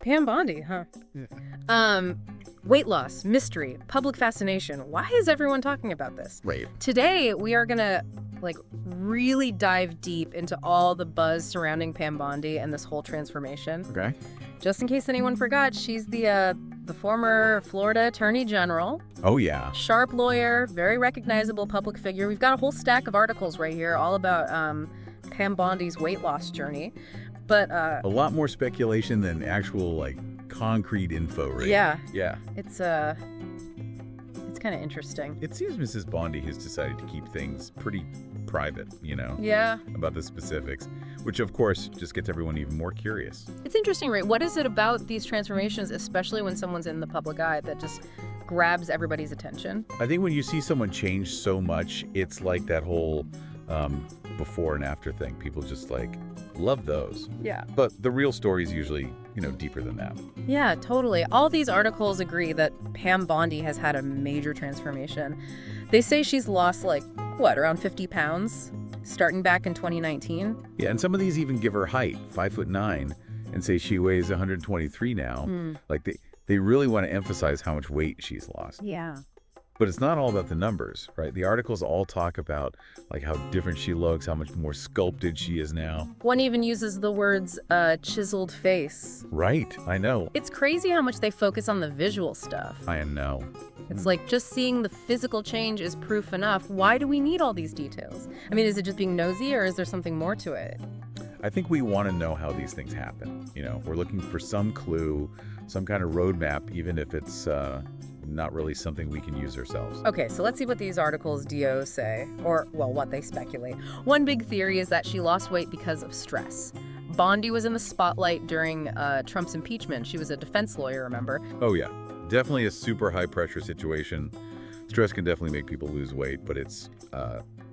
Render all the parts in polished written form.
Pam Bondi, huh? Yeah. Weight loss, mystery, public fascination. Why is everyone talking about this? Right. Today, we are gonna really dive deep into all the buzz surrounding Pam Bondi and this whole transformation. Okay. Just in case anyone forgot, she's the former Florida Attorney General, Oh, yeah. sharp lawyer, very recognizable public figure. We've got a whole stack of articles right here all about Pam Bondi's weight loss journey. But A lot more speculation than actual, concrete info, right? yeah, Yeah. it's kind of interesting. It seems Mrs. Bondi has decided to keep things pretty private, Yeah. about the specifics, which, of course, just gets everyone even more curious. It's interesting, right? What is it about these transformations, especially when someone's in the public eye, that just grabs everybody's attention? I think when you see someone change so much, it's like that whole before and after thing. People just, love those. Yeah. But the real story is usually, deeper than that. Yeah, totally. All these articles agree that Pam Bondi has had a major transformation. They say she's lost, around 50 pounds, starting back in 2019. Yeah, and some of these even give her height, 5'9", and say she weighs 123 now. They really want to emphasize how much weight she's lost. Yeah. But it's not all about the numbers, right? The articles all talk about how different she looks, how much more sculpted she is now. One even uses the words chiseled face. Right, I know. It's crazy how much they focus on the visual stuff. I know. It's like just seeing the physical change is proof enough. Why do we need all these details? I mean, is it just being nosy or is there something more to it? I think we want to know how these things happen. We're looking for some clue, some kind of roadmap, even if it's not really something we can use ourselves. Okay, so let's see what these articles DO say, or, well, what they speculate. One big theory is that she lost weight because of stress. Bondi was in the spotlight during Trump's impeachment. She was a defense lawyer, remember? Oh, yeah. Definitely a super high-pressure situation. Stress can definitely make people lose weight, but it's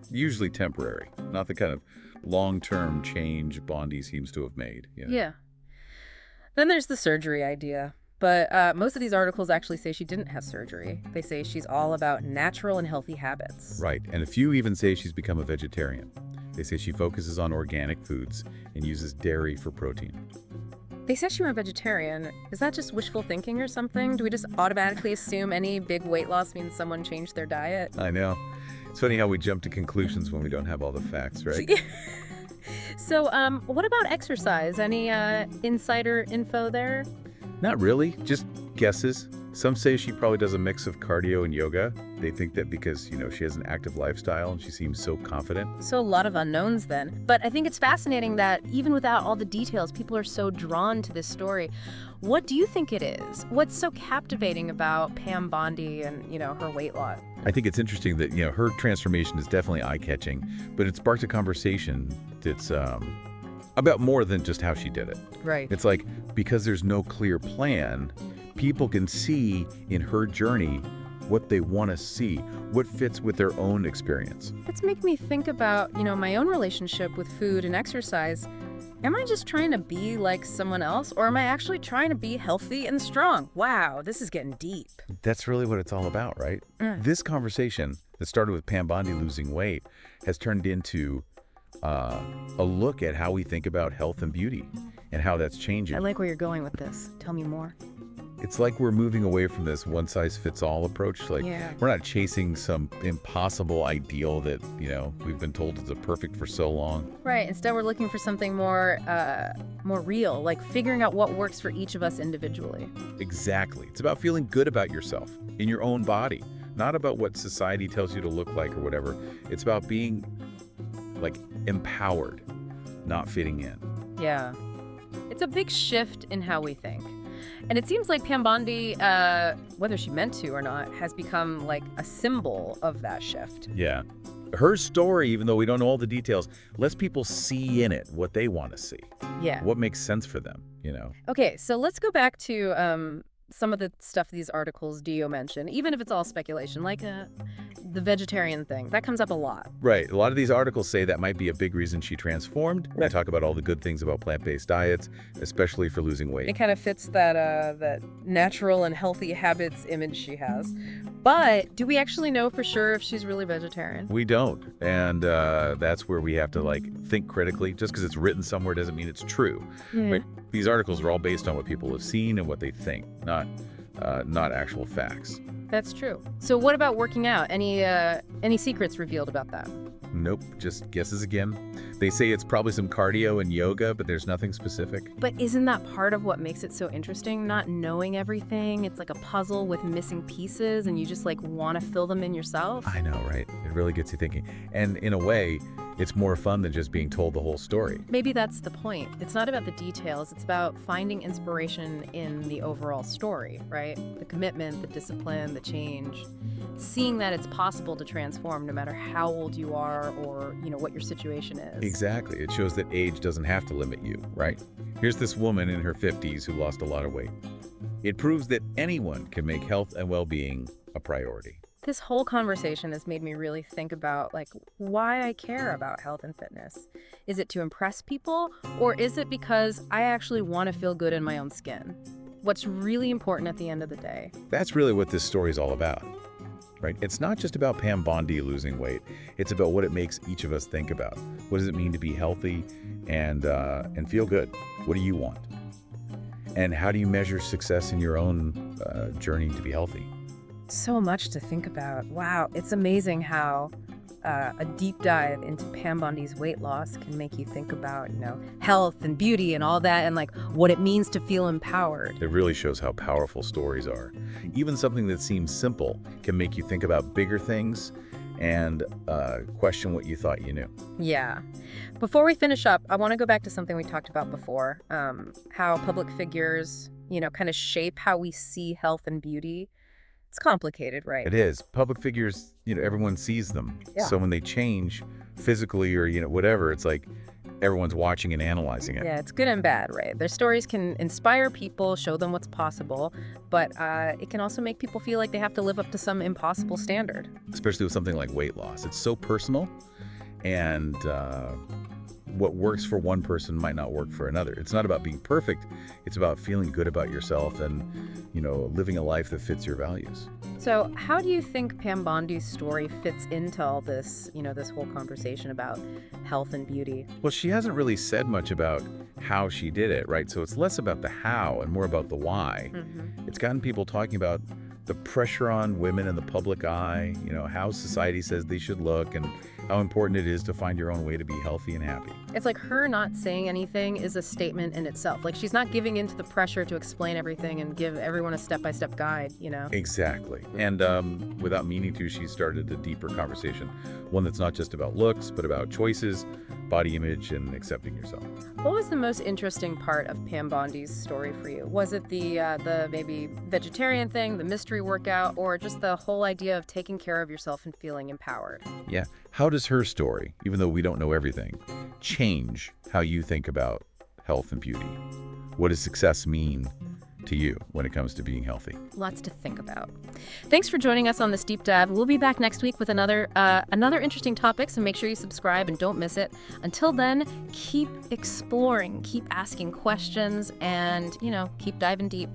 usually temporary, not the kind of long-term change Bondi seems to have made. Yeah. Then there's the surgery idea. But most of these articles actually say she didn't have surgery. They say she's all about natural and healthy habits. Right, and a few even say she's become a vegetarian. They say she focuses on organic foods and uses dairy for protein. They said she went vegetarian. Is that just wishful thinking or something? Do we just automatically assume any big weight loss means someone changed their diet? I know. It's funny how we jump to conclusions when we don't have all the facts, right? So, what about exercise? Any insider info there? Not really, just guesses. Some say she probably does a mix of cardio and yoga. They think that because, she has an active lifestyle and she seems so confident. So a lot of unknowns then. But I think it's fascinating that even without all the details, people are so drawn to this story. What do you think it is? What's so captivating about Pam Bondi and, her weight loss? I think it's interesting that, her transformation is definitely eye-catching, but it sparked a conversation that's about more than just how she did it. Right. It's because there's no clear plan, people can see in her journey what they want to see, what fits with their own experience. It's making me think about, my own relationship with food and exercise. Am I just trying to be like someone else, or am I actually trying to be healthy and strong? Wow, this is getting deep. That's really what it's all about, right? This conversation that started with Pam Bondi losing weight has turned into a look at how we think about health and beauty and how that's changing. I like where you're going with this. Tell me more. It's like we're moving away from this one-size-fits-all approach. Yeah. We're not chasing some impossible ideal that, we've been told is perfect for so long. Right. Instead, we're looking for something more real, like figuring out what works for each of us individually. Exactly. It's about feeling good about yourself in your own body, not about what society tells you to look like or whatever. It's about being empowered, not fitting in. Yeah. It's a big shift in how we think. And it seems like Pam Bondi, whether she meant to or not, has become a symbol of that shift. Yeah. Her story, even though we don't know all the details, lets people see in it what they want to see. Yeah. What makes sense for them, Okay, so let's go back to some of the stuff these articles Dio mentioned, even if it's all speculation, like the vegetarian thing. That comes up a lot. Right. A lot of these articles say that might be a big reason she transformed. They talk about all the good things about plant-based diets, especially for losing weight. It kind of fits that natural and healthy habits image she has. But do we actually know for sure if she's really vegetarian? We don't. And that's where we have to think critically. Just because it's written somewhere doesn't mean it's true. Right? These articles are all based on what people have seen and what they think, not actual facts. That's true. So what about working out? Any secrets revealed about that? Nope, just guesses again. They say it's probably some cardio and yoga, but there's nothing specific. But isn't that part of what makes it so interesting? Not knowing everything. It's like a puzzle with missing pieces, and you just like want to fill them in yourself. I know, right? It really gets you thinking. And in a way, it's more fun than just being told the whole story. Maybe that's the point. It's not about the details. It's about finding inspiration in the overall story, right? The commitment, the discipline, the change. Seeing that it's possible to transform no matter how old you are or, what your situation is. Exactly. It shows that age doesn't have to limit you, right? Here's this woman in her 50s who lost a lot of weight. It proves that anyone can make health and well-being a priority. This whole conversation has made me really think about why I care about health and fitness. Is it to impress people, or is it because I actually want to feel good in my own skin? What's really important at the end of the day? That's really what this story is all about, right? It's not just about Pam Bondi losing weight. It's about what it makes each of us think about. What does it mean to be healthy and feel good? What do you want? And how do you measure success in your own journey to be healthy? So much to think about. Wow, it's amazing how a deep dive into Pam Bondi's weight loss can make you think about, health and beauty and all that, and what it means to feel empowered. It really shows how powerful stories are. Even something that seems simple can make you think about bigger things and question what you thought you knew. Yeah. Before we finish up, I want to go back to something we talked about before, how public figures, kind of shape how we see health and beauty. It's complicated, right? It is. Public figures, everyone sees them. Yeah. So when they change physically or, whatever, it's like everyone's watching and analyzing it. Yeah, it's good and bad, right? Their stories can inspire people, show them what's possible, but it can also make people feel like they have to live up to some impossible standard. Especially with something like weight loss. It's so personal, and what works for one person might not work for another. It's not about being perfect. It's about feeling good about yourself and, living a life that fits your values. So how do you think Pam Bondi's story fits into all this, this whole conversation about health and beauty? Well, she hasn't really said much about how she did it, right? So it's less about the how and more about the why. Mm-hmm. It's gotten people talking about the pressure on women in the public eye, how society says they should look, and how important it is to find your own way to be healthy and happy. It's like her not saying anything is a statement in itself. She's not giving in to the pressure to explain everything and give everyone a step-by-step guide, Exactly. And without meaning to, she started a deeper conversation, one that's not just about looks, but about choices, body image, and accepting yourself. What was the most interesting part of Pam Bondi's story for you? Was it the maybe vegetarian thing, the mystery workout, or just the whole idea of taking care of yourself and feeling empowered? Yeah. How does her story, even though we don't know everything, change how you think about health and beauty? What does success mean to you when it comes to being healthy? Lots to think about. Thanks for joining us on this deep dive. We'll be back next week with another interesting topic, so make sure you subscribe and don't miss it. Until then, keep exploring, keep asking questions, and, keep diving deep.